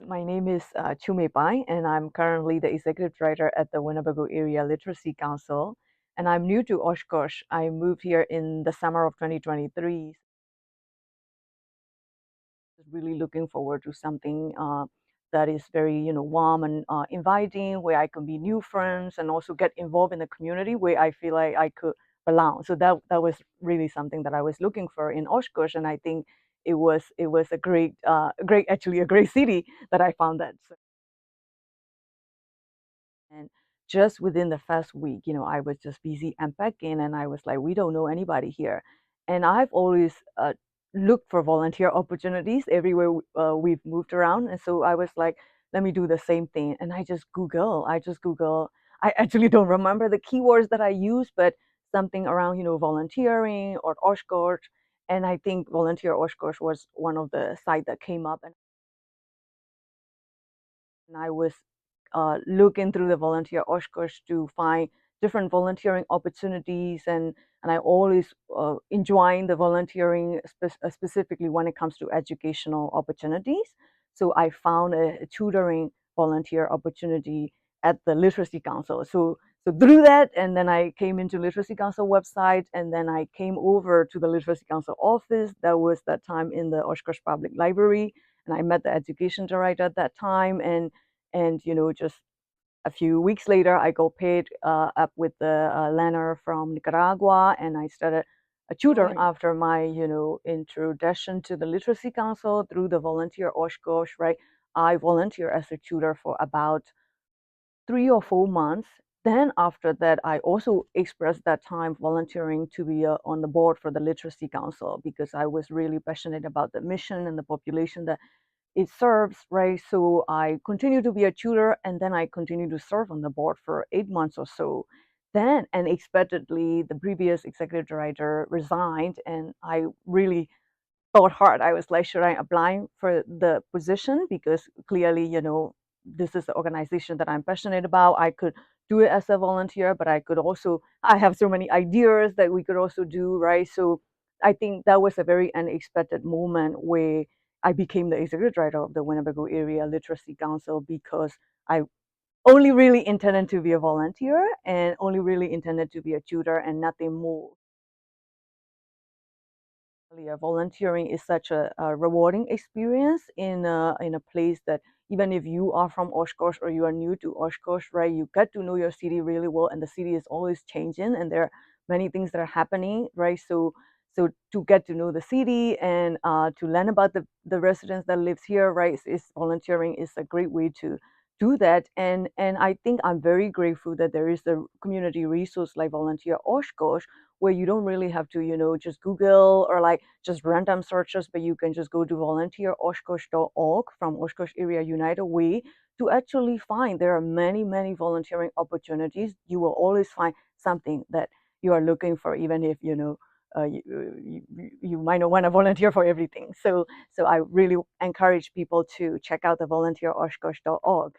My name is Chu May Paing, and I'm currently the executive director at the Winnebago Area Literacy Council. And I'm new to Oshkosh. I moved here in the summer of 2023. Really looking forward to something that is very, warm and inviting, where I can be new friends and also get involved in the community where I feel like I could belong. So that was really something that I was looking for in Oshkosh, and I think it was a great actually a great city that I found that. And just within the first week, I was just busy unpacking, and I was like, we don't know anybody here. And I've always looked for volunteer opportunities everywhere we've moved around. And so I was like, let me do the same thing. And I just Google. I actually don't remember the keywords that I used, but something around, volunteering or Oshkosh. And I think Volunteer Oshkosh was one of the sites that came up. And I was looking through the volunteer Oshkosh to find different volunteering opportunities, and I always enjoying the volunteering specifically when it comes to educational opportunities. So I found a tutoring volunteer opportunity at the Literacy Council. So through that, and then I came into Literacy Council website, and then I came over to the Literacy Council office. That was that time in the Oshkosh Public Library, and I met the education director at that time, and just a few weeks later I got paired up with the learner from Nicaragua, and I started a tutoring after my introduction to the Literacy Council through the volunteer Oshkosh, right? I volunteer as a tutor for about 3 or 4 months. Then after that, I also expressed that time volunteering to be on the board for the Literacy Council, because I was really passionate about the mission and the population that it serves, right? So I continue to be a tutor, and then I continue to serve on the board for 8 months or so. Then, unexpectedly, the previous executive director resigned, and I really thought hard. I was like, should I apply for the position? Because clearly, this is the organization that I'm passionate about. I could do it as a volunteer, but I have so many ideas that we could also do, right? So I think that was a very unexpected moment where I became the executive director of the Winnebago Area Literacy Council, because I only really intended to be a volunteer and only really intended to be a tutor and nothing more. Volunteering is such a rewarding experience in a place that, even if you are from Oshkosh or you are new to Oshkosh, right, you get to know your city really well, and the city is always changing, and there are many things that are happening, right? So to get to know the city and to learn about the residents that lives here, right, is volunteering is a great way to do that. And I think I'm very grateful that there is a community resource like Volunteer Oshkosh, where you don't really have to, just Google or like just random searches, but you can just go to volunteeroshkosh.org from Oshkosh Area United Way to actually find there are many, many volunteering opportunities. You will always find something that you are looking for, even if, you might not want to volunteer for everything. So I really encourage people to check out the volunteeroshkosh.org.